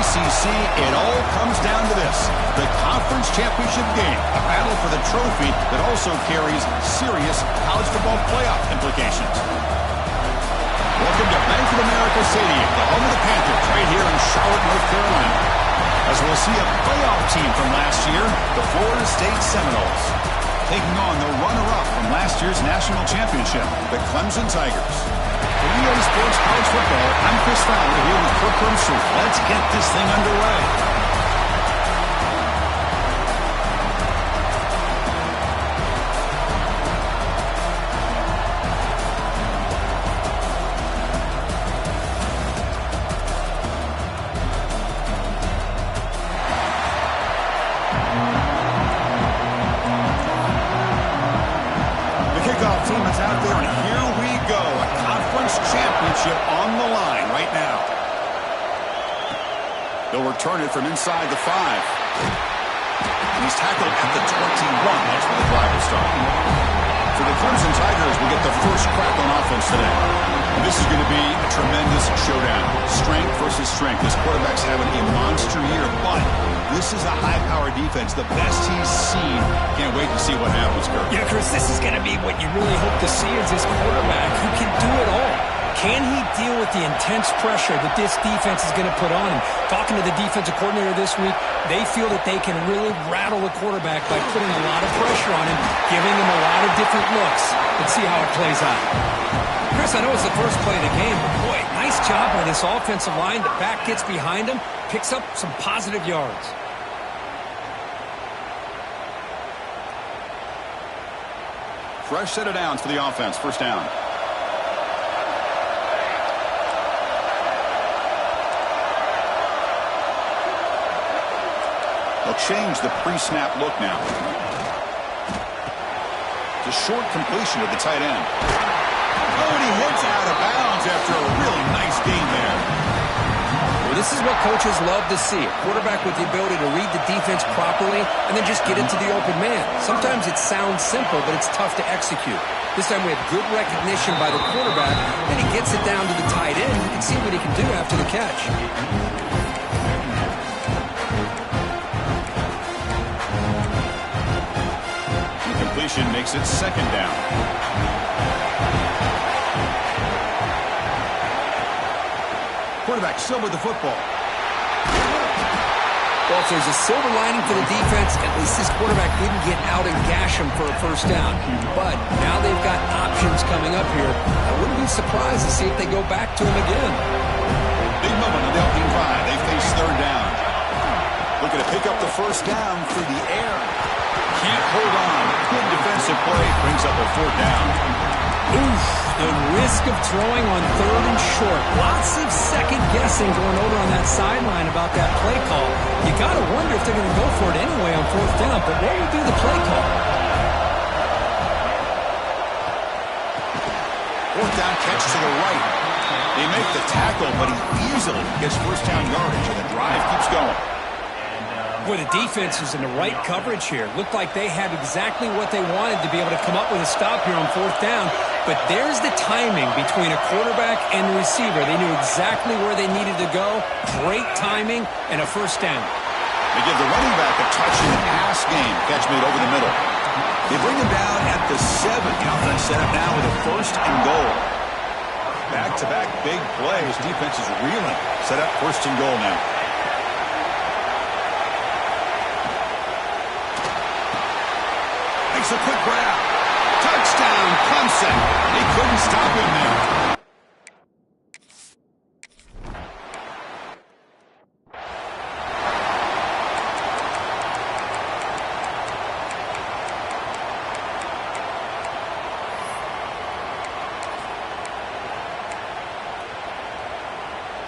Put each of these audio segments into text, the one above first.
ACC, it all comes down to this. The conference championship game, a battle for the trophy that also carries serious college football playoff implications. Welcome to Bank of America Stadium, the home of the Panthers, right here in Charlotte, North Carolina. As we'll see a playoff team from last year, the Florida State Seminoles, taking on the runner-up from last year's national championship, the Clemson Tigers. For EA Sports College Football, I'm Chris Fowler here with Kirk Herbstreit. Let's get this thing underway. Team is out there, and here we go. A conference championship on the line right now. They'll return it from inside the 5. And he's tackled at the 21. That's where the drive will start. For the Clemson Tigers, we get the first crack on offense today. And this is going to be a tremendous showdown. Strength versus strength. This quarterback's having a monster year, but this is a high-powered defense, the best he's seen. Can't wait to see what happens, Kirk. Yeah, Chris, this is going to be what you really hope to see is this quarterback who can do it all. Can he deal with the intense pressure that this defense is going to put on him? Talking to the defensive coordinator this week, they feel that they can really rattle the quarterback by putting a lot of pressure on him, giving him a lot of different looks. Let's see how it plays out. Chris, I know it's the first play of the game, but boy, nice job by this offensive line. The back gets behind him, picks up some positive yards. Fresh set of downs for the offense. First down. They'll change the pre-snap look now. It's a short completion of the tight end. Oh, and he hits out of bounds after a really nice gain there. Well, this is what coaches love to see. A quarterback with the ability to read the defense properly and then just get it to the open man. Sometimes it sounds simple, but it's tough to execute. This time we have good recognition by the quarterback, and he gets it down to the tight end. You can see what he can do after the catch. Completion makes it second down. Quarterback still with the football. Well, if there's a silver lining for the defense, at least this quarterback didn't get out and gash him for a first down. But now they've got options coming up here. I wouldn't be surprised to see if they go back to him again. Big moment on the opening drive. They face third down. Looking to pick up the first down through the air. Can't hold on. Good defensive play. Brings up a fourth down. Oof. The risk of throwing on third and short. Lots of second guessing going over on that sideline about that play call. You got to wonder if they're going to go for it anyway on fourth down. But what will be the play call? Fourth down catch to the right. They make the tackle, but he easily gets first down yardage, and the drive keeps going. Boy, the defense is in the right coverage here. Looked like they had exactly what they wanted to be able to come up with a stop here on fourth down. But there's the timing between a quarterback and the receiver. They knew exactly where they needed to go. Great timing and a first down. They give the running back a touch in the pass game. Catch made over the middle. They bring him down at the 7. The offense set up now with a first and goal. Back-to-back big plays. Defense is reeling. Set up first and goal now. Makes a quick grab. Touchdown, Clemson. They couldn't stop him there.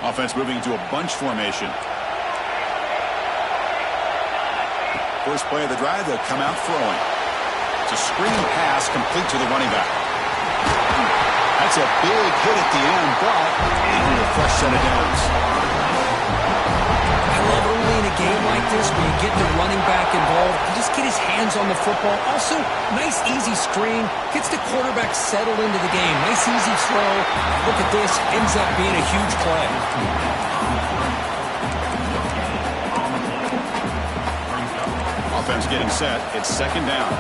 Offense moving into a bunch formation. First play of the drive, they'll come out throwing. It's a screen pass complete to the running back. That's a big hit at the end, but they need a fresh set of downs. I love early in a game like this where you get the running back involved and just get his hands on the football. Also, nice easy screen. Gets the quarterback settled into the game. Nice easy throw. Look at this. Ends up being a huge play. defense getting set. It's second down.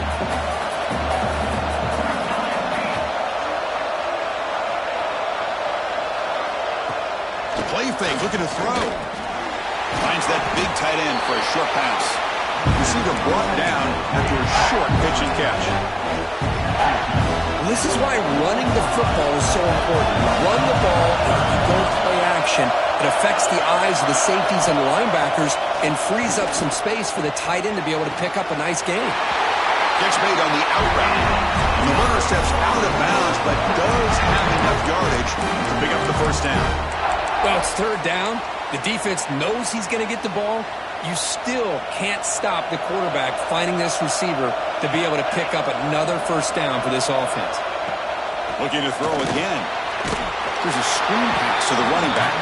Play fake, looking to throw. Finds that big tight end for a short pass. Receiver brought down after a short pitch and catch. Well, this is why running the football is so important. You run the ball, and if you don't play action, it affects the eyes of the safeties and the linebackers and frees up some space for the tight end to be able to pick up a nice gain. Catch made on the out route. And the runner steps out of bounds, but does have enough yardage to pick up the first down. Well, it's third down. The defense knows he's going to get the ball. You still can't stop the quarterback finding this receiver to be able to pick up another first down for this offense. Looking to throw again. There's a screen pass to the running back.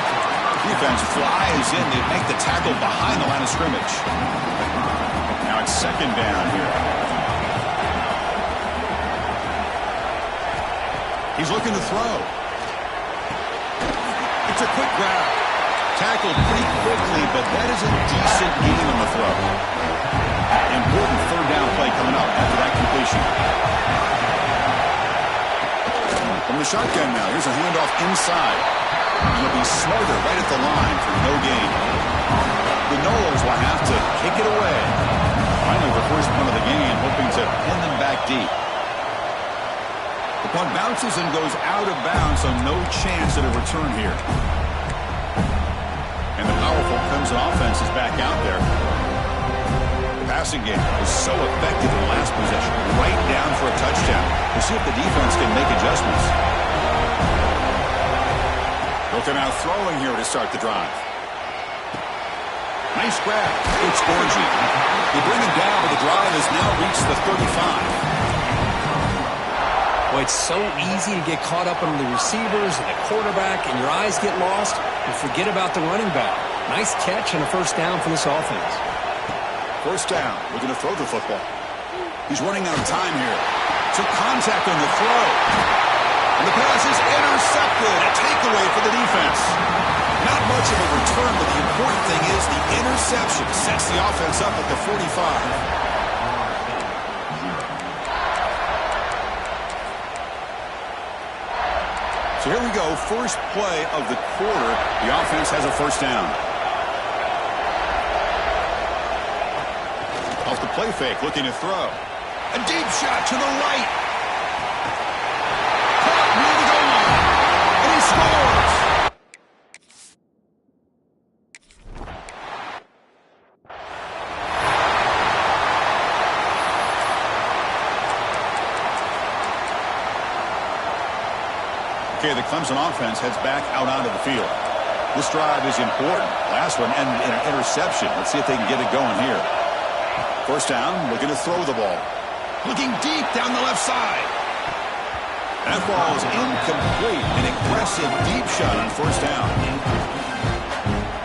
Defense flies in. They make the tackle behind the line of scrimmage. Now it's second down here. He's looking to throw. It's a quick grab. Tackled pretty quickly, but that is a decent gain on the throw. Important third down play coming up after that completion. From the shotgun now, here's a handoff inside. And it'll be Smarter right at the line for no gain. The Noles will have to kick it away. Finally, the first one of the game, hoping to pin them back deep. The punt bounces and goes out of bounds, so no chance at a return here. And the powerful Clemson offense is back out there. The passing game was so effective in the last possession. Right down for a touchdown. We'll see if the defense can make adjustments. Looking out throwing here to start the drive. Nice grab. It's Orgy. They bring him down, but the drive has now reached the 35. Well, it's so easy to get caught up on the receivers and the quarterback, and your eyes get lost, and forget about the running back. Nice catch and a first down for this offense. First down. Looking to throw the football. He's running out of time here. Took contact on the throw. And the pass is intercepted. A takeaway for the defense. Not much of a return, but the important thing is the interception sets the offense up at the 45. So here we go, first play of the quarter. The offense has a first down. Off the play fake, looking to throw. A deep shot to the right. Caught near the goal line. And he scores. Okay, the Clemson offense heads back out onto the field. This drive is important. Last one ended in an interception. Let's see if they can get it going here. First down, looking to throw the ball. Looking deep down the left side. That ball is incomplete. An aggressive deep shot on first down.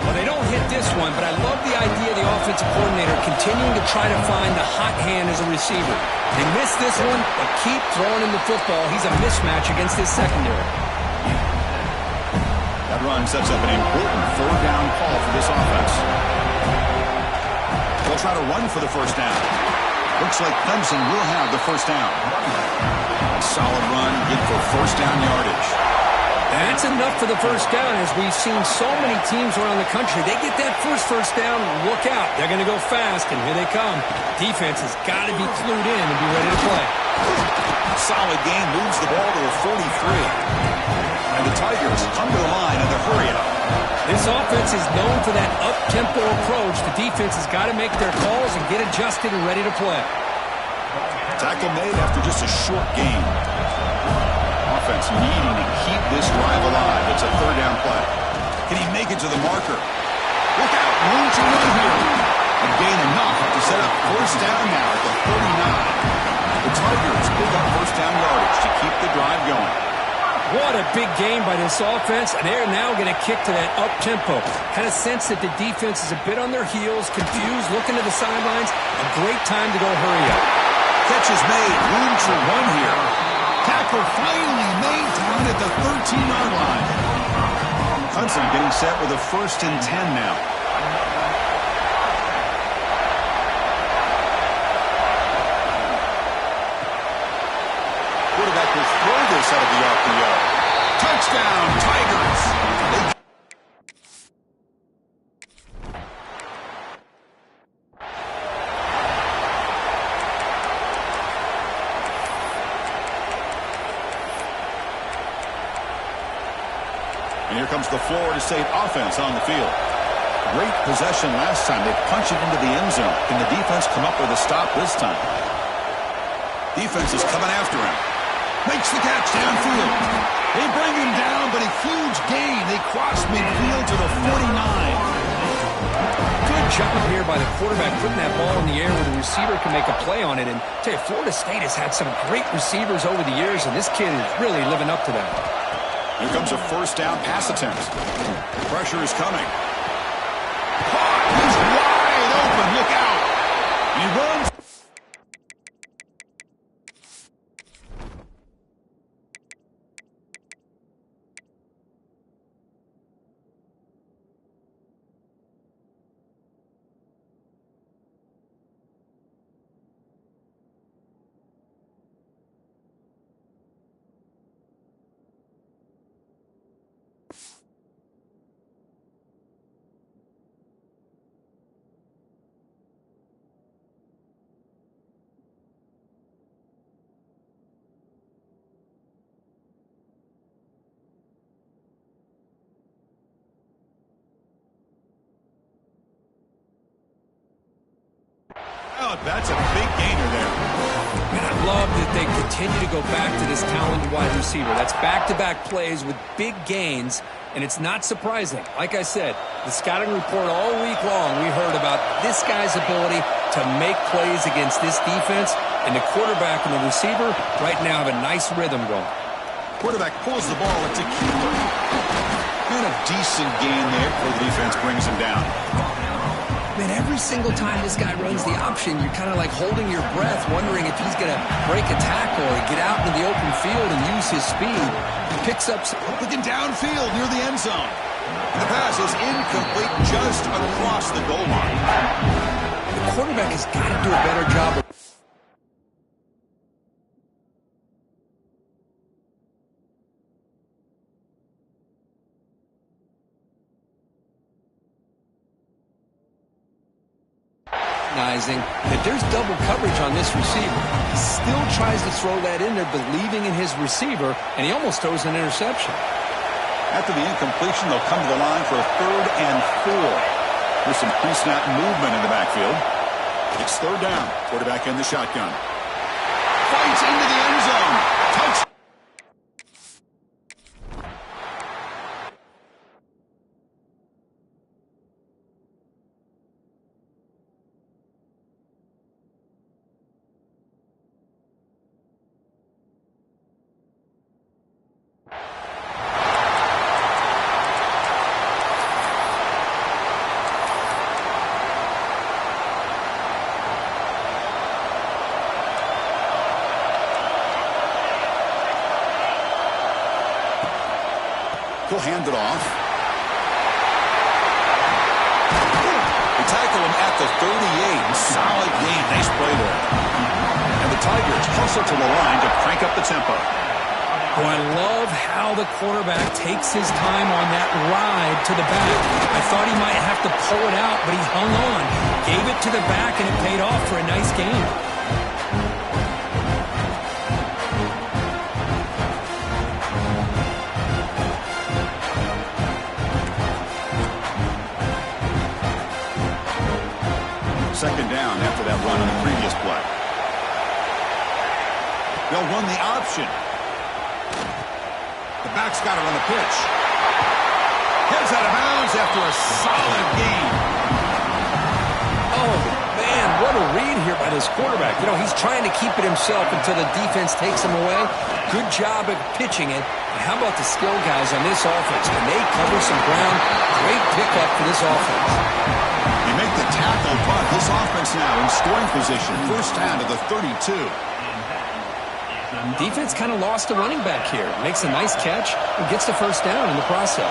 Well, they don't hit this one, but I love the idea of the offensive coordinator continuing to try to find the hot hand as a receiver. They missed this one, but keep throwing him the football. He's a mismatch against his secondary. That run sets up an important third down call for this offense. They'll try to run for the first down. Looks like Clemson will have the first down. A solid run, good for first down yardage. That's enough for the first down, as we've seen so many teams around the country. They get that first down, look out. They're going to go fast, and here they come. Defense has got to be clued in and be ready to play. Solid game, moves the ball to a 43. And the Tigers come to the line in the hurry up. This offense is known for that up-tempo approach. The defense has got to make their calls and get adjusted and ready to play. Tackle made after just a short gain. Offense needing to keep this drive alive. It's a third down play. Can he make it to the marker? Look out, room to run here. A gain enough to set up first down now at the 39. The Tigers pick up first down yardage to keep the drive going. What a big game by this offense, and they're now going to kick to that up-tempo. Kind of sense that the defense is a bit on their heels, confused, looking to the sidelines. A great time to go hurry up. Catch is made, room to run here. Tackle finally made down at the 13-yard line. Clemson getting set with a 1st and 10 now. to throw this out of the RPO. Touchdown, Tigers! And here comes the Florida State offense on the field. Great possession last time. They punch it into the end zone. Can the defense come up with a stop this time? Defense is coming after him. Makes the catch downfield. They bring him down, but a huge gain. They cross midfield to the 49. Good job here by the quarterback putting that ball in the air where the receiver can make a play on it. And I tell you, Florida State has had some great receivers over the years, and this kid is really living up to that. Here comes a first down pass attempt. Pressure is coming. Caught! He's wide open. Look out! He runs. Oh, that's a big gainer there. And I love that they continue to go back to this talented wide receiver. That's back-to-back plays with big gains, and it's not surprising. Like I said, the scouting report all week long, we heard about this guy's ability to make plays against this defense, and the quarterback and the receiver right now have a nice rhythm going. Quarterback pulls the ball. It's a keeper. And a decent gain there before the defense brings him down. Man, every single time this guy runs the option, you're kind of like holding your breath, wondering if he's going to break a tackle or get out into the open field and use his speed. He picks up... Looking downfield near the end zone. The pass is incomplete just across the goal line. The quarterback has got to do a better job of... that there's double coverage on this receiver. He still tries to throw that in there, believing in his receiver, and he almost throws an interception. After the incompletion, they'll come to the line for a 3rd and 4. There's some pre-snap movement in the backfield. It's 3rd down. Quarterback in the shotgun. Fights into the end zone. Touchdown. He'll hand it off. They tackle him at the 38. Solid gain. Nice play there. And the Tigers hustle to the line to crank up the tempo. Oh, I love how the quarterback takes his time on that ride to the back. I thought he might have to pull it out, but he hung on. Gave it to the back, and it paid off for a nice gain. Second down after that run on the previous play. They'll run the option. The back's got it on the pitch. Heads out of bounds after a solid gain. Oh, man, what a read here by this quarterback. You know, he's trying to keep it himself until the defense takes him away. Good job of pitching it. And how about the skill guys on this offense? When they cover some ground, great pickup for this offense. They make the tackle, but this offense now in scoring position. First down to the 32. Defense kind of lost a running back here. Makes a nice catch and gets the first down in the process.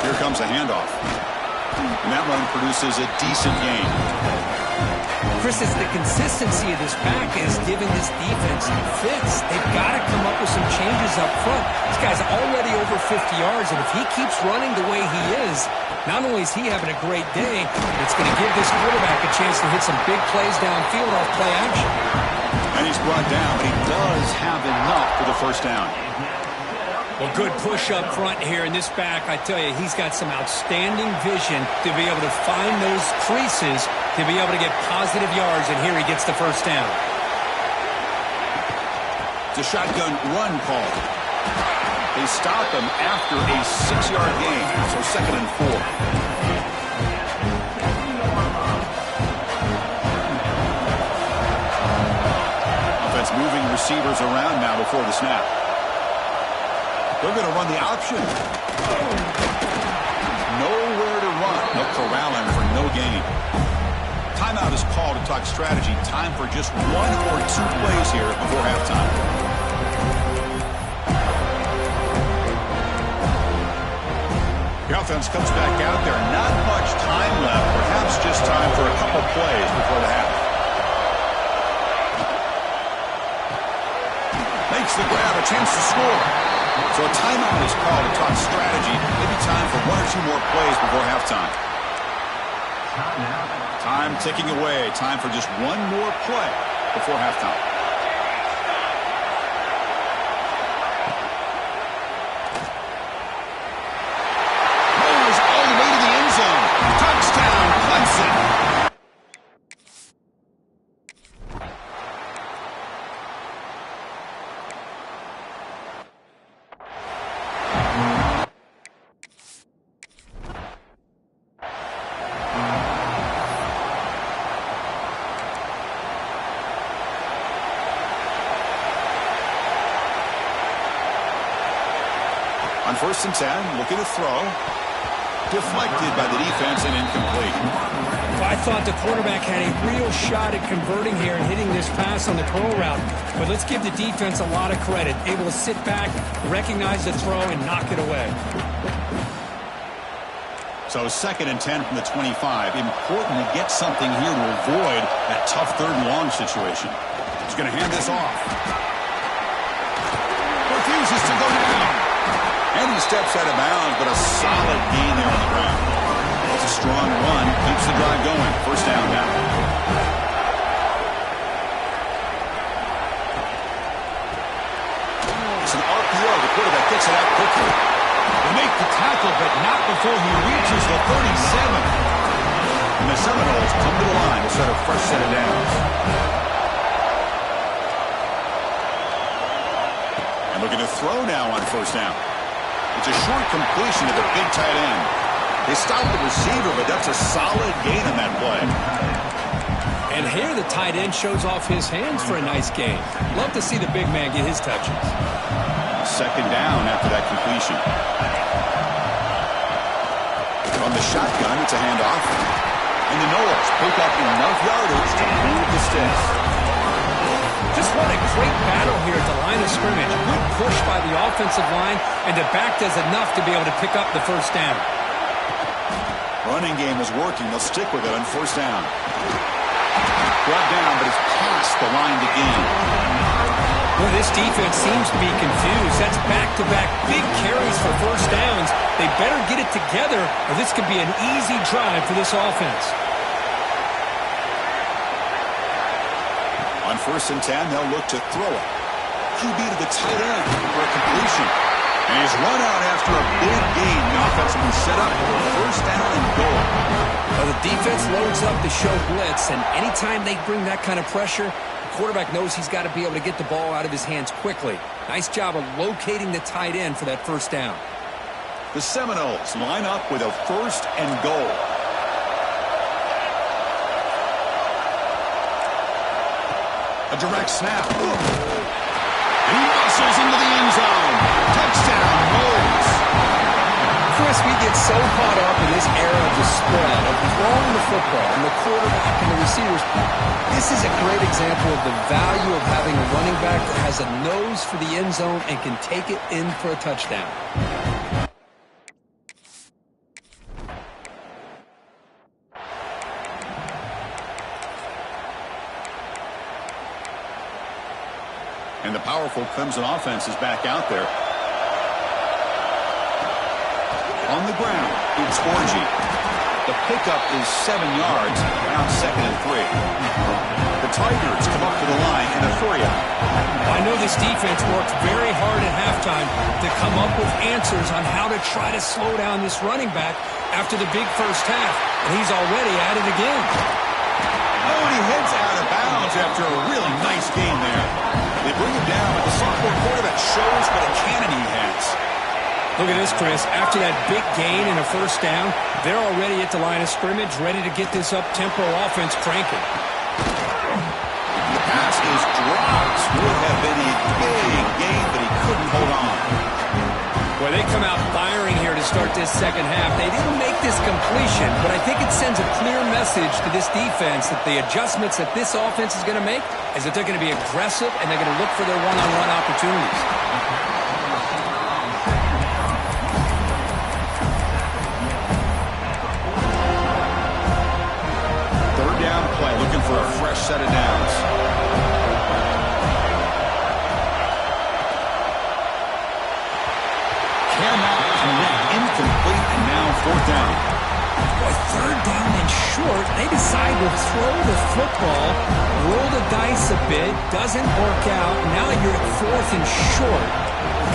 Here comes a handoff. And that run produces a decent gain. Chris, it's the consistency of this back is giving this defense fits. They've got to come up with some changes up front. This guy's already over 50 yards, and if he keeps running the way he is, not only is he having a great day, it's going to give this quarterback a chance to hit some big plays downfield off play action. And he's brought down, but he does have enough for the first down. Well, good push up front here in this back. I tell you, he's got some outstanding vision to be able to find those creases to be able to get positive yards, and here he gets the first down. It's a shotgun run call. They stop him after a 6-yard gain, so 2nd and 4. Offense moving receivers around now before the snap. They're going to run the option. Nowhere to run. They'll corral him for no gain. Timeout is called to talk strategy. Time for just 1 or 2 plays here before halftime. The offense comes back out there. Not much time left. Perhaps just time for a couple plays before the half. Makes the grab, a chance to score. So a timeout is called to talk strategy. Maybe time for 1 or 2 more plays before halftime. Time ticking away. Time for just 1 more play before halftime. Rolls all the way to the end zone. Touchdown, Clemson. On 1st and 10, looking to throw. Deflected by the defense and incomplete. I thought the quarterback had a real shot at converting here and hitting this pass on the curl route. But let's give the defense a lot of credit. Able to sit back, recognize the throw, and knock it away. So 2nd and 10 from the 25. Important to get something here to avoid that tough 3rd and long situation. He's going to hand this off. Refuses to go down. And he steps out of bounds, but a solid gain there on the ground. It's a strong run. Keeps the drive going. 1st down now. It's an RPO. The quarterback gets it out quickly. They make the tackle, but not before he reaches the 37. And the Seminoles come to the line to set a fresh set of downs. And looking to throw now on 1st down. It's a short completion to the big tight end. They stop the receiver, but that's a solid gain on that play. And here the tight end shows off his hands for a nice gain. Love to see the big man get his touches. 2nd down after that completion. On the shotgun, it's a handoff. And the Noles pick up enough yardage to move the sticks. Just what a great battle here at the line of scrimmage. Good push by the offensive line, and the back does enough to be able to pick up the 1st down. Running game is working. They'll stick with it on 1st down. Brought down, but it's past the line to gain. Well, this defense seems to be confused. That's back-to-back big carries for 1st downs. They better get it together, or this could be an easy drive for this offense. On 1st and 10, they'll look to throw it. QB to the tight end for a completion. And he's run out after a big gain. The offense has been set up for 1st down and goal. Well, the defense loads up to show blitz, and anytime they bring that kind of pressure, the quarterback knows he's got to be able to get the ball out of his hands quickly. Nice job of locating the tight end for that 1st down. The Seminoles line up with a 1st and goal. A direct snap. He muscles into the end zone. Touchdown, Noles. Chris, we get so caught up in this era of the spread, of throwing the football, and the quarterback and the receivers. This is a great example of the value of having a running back that has a nose for the end zone and can take it in for a touchdown. And the powerful Clemson offense is back out there. On the ground, it's Orgy. The pickup is 7 yards, now 2nd and 3. The Tigers come up to the line in a 3. I know this defense worked very hard at halftime to come up with answers on how to try to slow down this running back after the big first half, and he's already at it again. Oh, and he heads out of bounds after a really nice game there. They bring him down, but the sophomore quarterback shows what a cannon he has. Look at this, Chris. After that big gain and a first down, they're already at the line of scrimmage, ready to get this up-tempo offense cranking. The pass is dropped. Would have been a big gain, but he couldn't hold on. Well, they come out firing here to start this second half. They didn't make this completion, but I think it sends a clear message to this defense that the adjustments that this offense is going to make is that they're going to be aggressive and they're going to look for their one-on-one opportunities. Third down play, looking for a fresh set of downs. Incomplete, and now 4th down. Boy, 3rd down and short. They decide to throw the football, roll the dice a bit, doesn't work out. Now you're at 4th and short.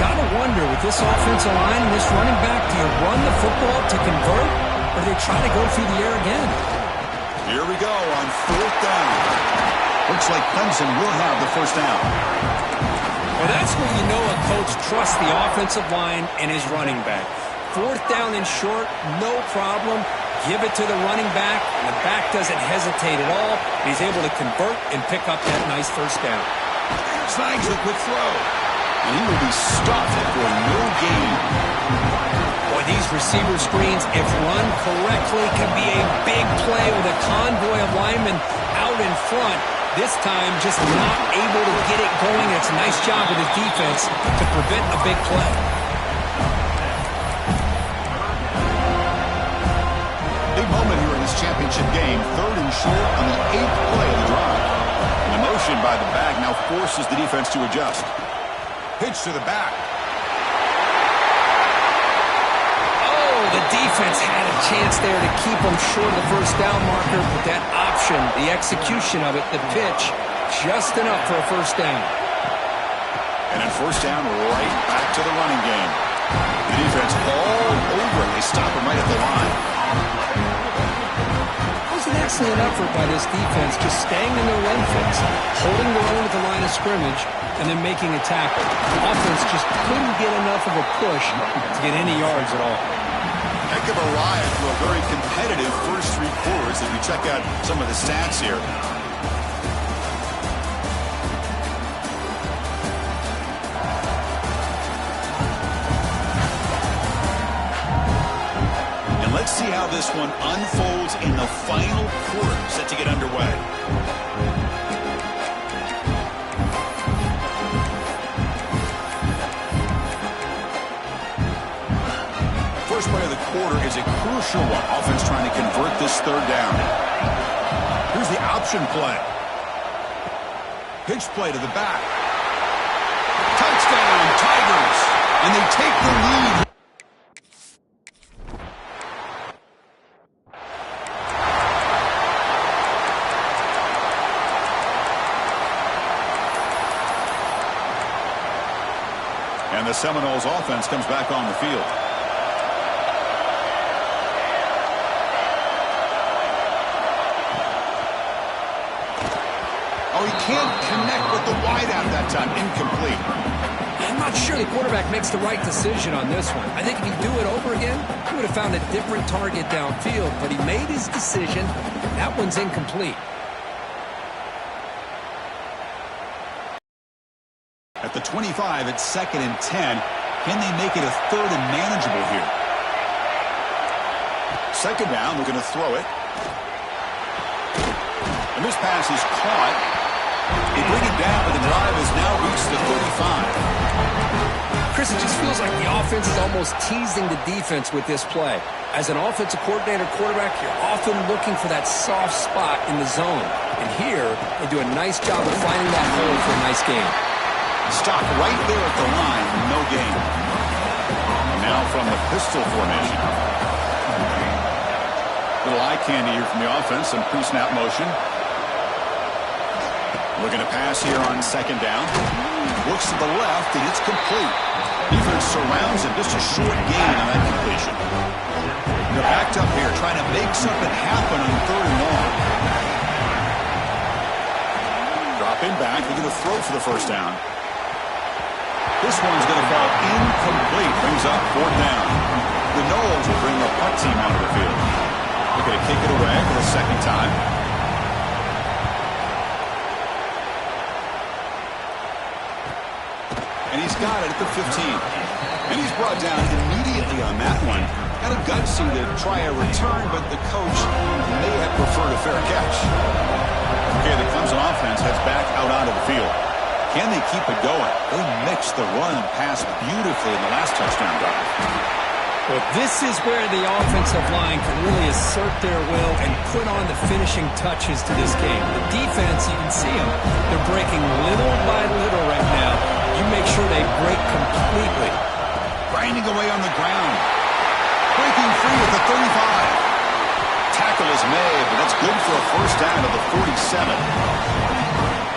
Got to wonder, with this offensive line and this running back, do you run the football to convert, or do they try to go through the air again? Here we go on 4th down. Looks like Clemson will have the first down. Well, that's when you know a coach trusts the offensive line and his running back. 4th down and short, no problem. Give it to the running back, and the back doesn't hesitate at all. He's able to convert and pick up that nice first down. Snags the quick throw. And he will be stuffed for no gain. Boy, these receiver screens, if run correctly, can be a big play with a convoy of linemen out in front. This time, just not able to get it going. It's a nice job with his defense to prevent a big play. Big moment here in this championship game. 3rd and short on the 8th play of the drive. And the motion by the back now forces the defense to adjust. Pitch to the back. Oh, the defense had a chance there to keep them short of the first down marker, but that option, the execution of it, the pitch, just enough for a first down. And then 1st down, right back to the running game. The defense all over it. They stop him right at the line. It was an excellent effort by this defense, just staying in their run fence, holding their own at the line of scrimmage, and then making a tackle. The offense just couldn't get enough of a push to get any yards at all. Heck of a ride through a very competitive first 3 quarters as we check out some of the stats here. And let's see how this one unfolds in the final quarter set to get underway. First play of the quarter is a crucial one. Offense trying to convert this 3rd down. Here's the option play. Pitch play to the back. Touchdown, Tigers. And they take the lead. And the Seminoles offense comes back on the field. Oh, he can't connect with the wideout that time. Incomplete. I'm not sure the quarterback makes the right decision on this one. I think if he'd do it over again, he would have found a different target downfield, but he made his decision. That one's incomplete. At the 25, it's 2nd and 10. Can they make it a 3rd and manageable here? 2nd down, they're going to throw it. And this pass is caught. They bring it down, but the drive has now reached the 35. Chris, it just feels like the offense is almost teasing the defense with this play. As an offensive coordinator quarterback, you're often looking for that soft spot in the zone. And here, they do a nice job of finding that hole for a nice game. Stop right there at the line. No gain. And now from the pistol formation. Little eye candy here from the offense. Some pre-snap motion. Looking to pass here on second down. Looks to the left, and it's complete. Defense surrounds him. Just a short gain on that completion. They're backed up here, trying to make something happen on third and long. Dropping back, looking to throw for the first down. This one's going to fall incomplete. Brings up fourth down. The Knowles will bring the punt team onto the field. They're going to kick it away for the second time. And he's got it at the 15. And he's brought down immediately on that one. Had a gutsy to try a return, but the coach may have preferred a fair catch. Okay, the Clemson offense heads back out onto the field. Can they keep it going? They mixed the run and pass beautifully in the last touchdown drive. Well, this is where the offensive line can really assert their will and put on the finishing touches to this game. The defense, you can see them. They're breaking little by little right now. You make sure they break completely. Grinding away on the ground. Breaking free at the 35. Tackle is made, but that's good for a first down at the 47.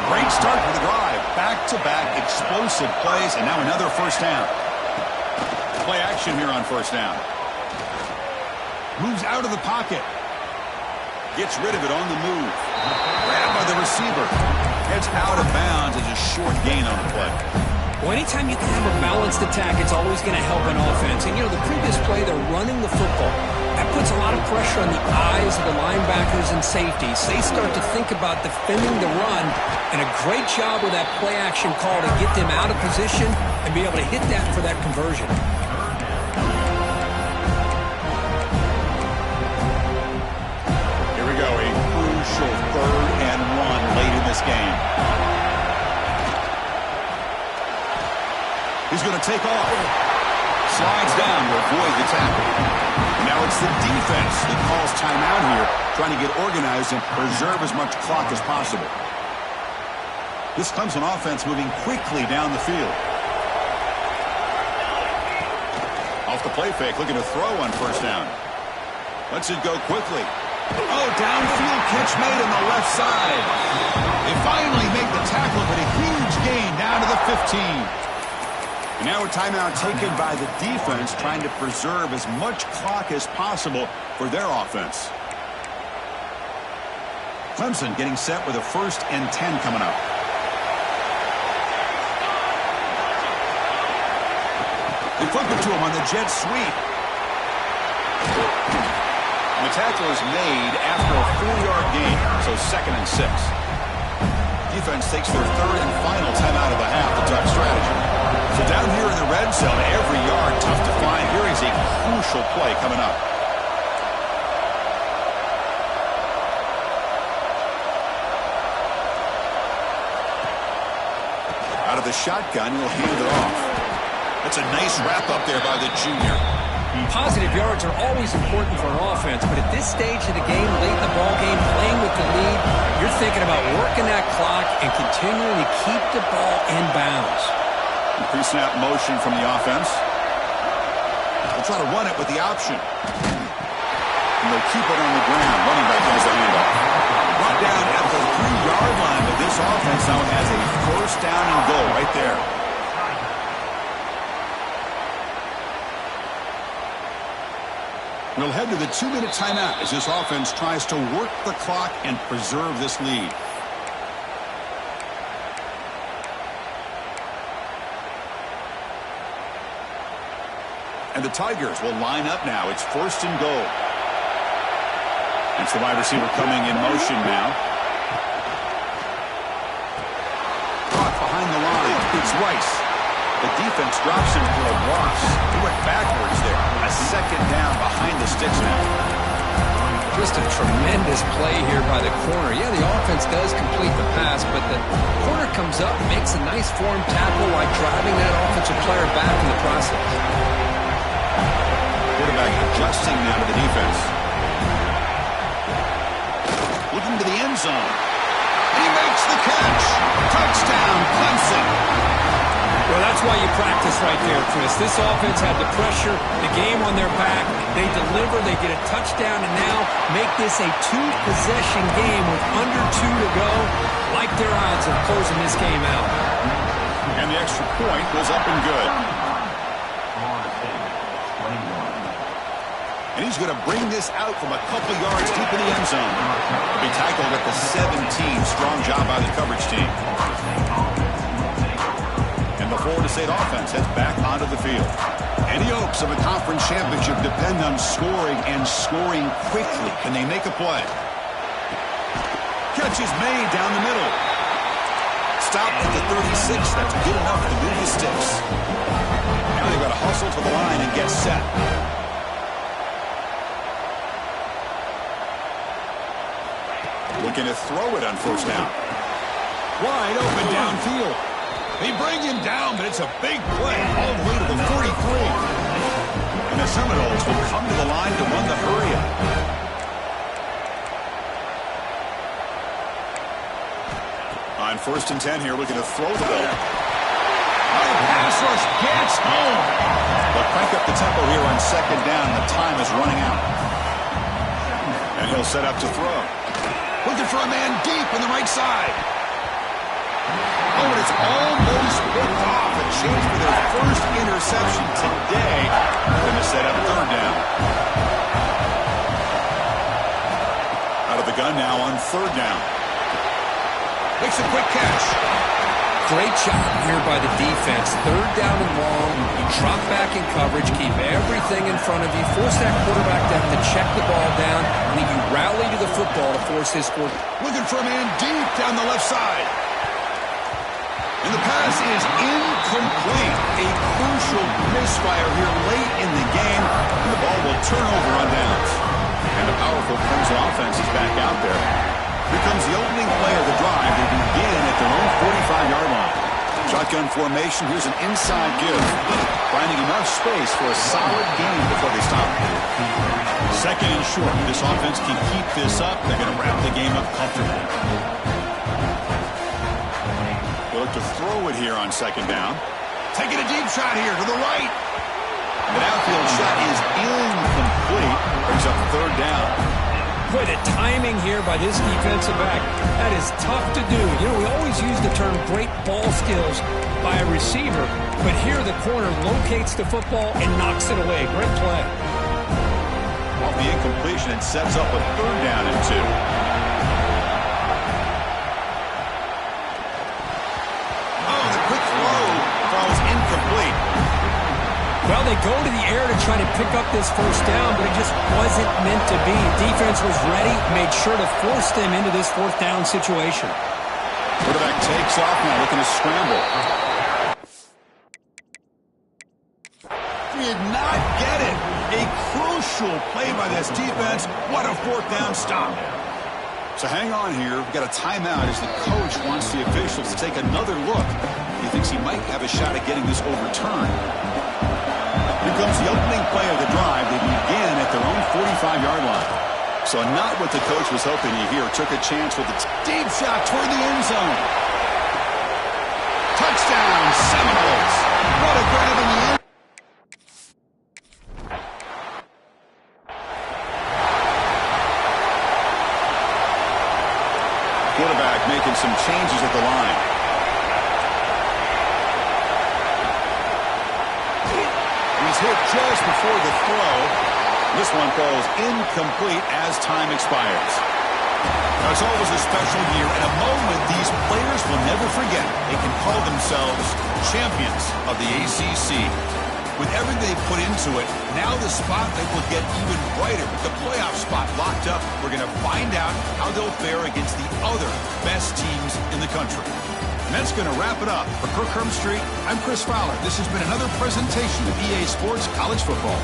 Great start for the drive. Back-to-back explosive plays, and now another first down. Play action here on first down. Moves out of the pocket. Gets rid of it on the move. Grabbed by the receiver. Heads out of bounds as a short gain on the play. Well, anytime you can have a balanced attack, it's always going to help an offense. And, you know, the previous play, they're running the football. That puts a lot of pressure on the eyes of the linebackers and safeties. They start to think about defending the run, and a great job with that play-action call to get them out of position and be able to hit that for that conversion. Here we go, a crucial 3rd and 1 late in this game. He's going to take off. Slides down to avoid the tackle. Now it's the defense that calls timeout here, trying to get organized and preserve as much clock as possible. This Clemson offense moving quickly down the field. Off the play fake, looking to throw on first down. Lets it go quickly. Oh, downfield catch made on the left side. They finally make the tackle, but a huge gain down to the 15. And now a timeout taken by the defense, trying to preserve as much clock as possible for their offense. Clemson getting set with a 1st and 10 coming up. They flip it to him on the jet sweep. And the tackle is made after a 4-yard gain, so 2nd and 6. Defense takes their 3rd and final timeout of the half, the duck strategy. So down here in the red zone, every yard tough to find. Here is a crucial play coming up. Out of the shotgun, he'll hand it off. That's a nice wrap up there by the junior. Positive yards are always important for an offense, but at this stage of the game, late in the ball game, playing with the lead, you're thinking about working that clock and continuing to keep the ball in bounds. Pre-snap motion from the offense. They'll try to run it with the option. And they'll keep it on the ground. Running back has the handoff. Brought down at the 3-yard line, but this offense now has a first down and goal right there. We'll head to the 2-minute timeout as this offense tries to work the clock and preserve this lead. And the Tigers will line up now. It's 1st and goal. It's the wide receiver coming in motion now. Caught behind the line. It's Rice. The defense drops him for a loss. He went backwards there. A 2nd down behind the sticks now. Just a tremendous play here by the corner. Yeah, the offense does complete the pass, but the corner comes up, makes a nice form tackle while driving that offensive player back in the process. Quarterback adjusting now to the defense. Looking to the end zone. And he makes the catch. Touchdown, Clemson. That's why you practice right there, Chris. This offense had the pressure, the game on their back. They deliver, they get a touchdown, and now make this a two-possession game with under 2 to go. Like their odds of closing this game out. And the extra point was up and good. And he's going to bring this out from a couple yards deep in the end zone. He'll be tackled at the 17. Strong job by the coverage team. And the Florida State offense heads back onto the field. Any hopes of a conference championship depend on scoring and scoring quickly. Can they make a play? Catch is made down the middle. Stop at the 36. That's good enough to move the sticks. Now they've got to hustle to the line and get set. Looking to throw it on first down. Wide open downfield. They bring him down, but it's a big play all the way to the 43. And the Seminoles will come to the line to run the hurry-up. On first and 10 here, looking to throw the ball. Oh, pass rush gets home. They'll crank up the tempo here on second down. The time is running out. And he'll set up to throw. Looking for a man deep on the right side. Oh, and it's almost picked off. A chance for their first interception today. Going to set up third down. Out of the gun now on third down. Makes a quick catch. Great job here by the defense. Third down and long. You drop back in coverage, keep everything in front of you, force that quarterback to have to check the ball down, and then you rally to the football to force this score. Looking for a man deep down the left side. And the pass is incomplete. A crucial misfire here late in the game, and the ball will turn over on downs. And the powerful Crimson offense is back out there. Here comes the opening play of the drive. They begin at their own 45-yard line. Shotgun formation. Here's an inside give. Finding enough space for a solid gain before they stop. Second and short. This offense can keep this up. They're going to wrap the game up comfortably. They look to throw it here on second down. Taking a deep shot here to the right. The outfield shot is incomplete. Brings up third down. Boy, the timing here by this defensive back, that is tough to do. You know, we always use the term great ball skills by a receiver, but here the corner locates the football and knocks it away. Great play. Off the incompletion, it sets up a third down and 2. Oh, the quick throw falls incomplete. Well, they go to the air to try to pick up this first down, but it just wasn't meant to be. Defense was ready, made sure to force them into this fourth down situation. Quarterback takes off now, looking to scramble. Did not get it. A crucial play by this defense. What a fourth down stop. So hang on here. We've got a timeout as the coach wants the officials to take another look. He thinks he might have a shot at getting this overturned. Here comes the opening play of the drive. They begin at their own 45-yard line. So not what the coach was hoping to hear. Took a chance with a deep shot toward the end zone. Touchdown, Seminoles. What a grab in the end. Quarterback making some changes at the line. He's hit just before the throw. This one falls incomplete as time expires. Now, it's always a special year and a moment these players will never forget. They can call themselves champions of the ACC. With everything they put into it, now the spotlight will get even brighter. With the playoff spot locked up, we're going to find out how they'll fare against the other best teams in the country. And that's going to wrap it up. For Kirk Street, I'm Chris Fowler. This has been another presentation of EA Sports College Football.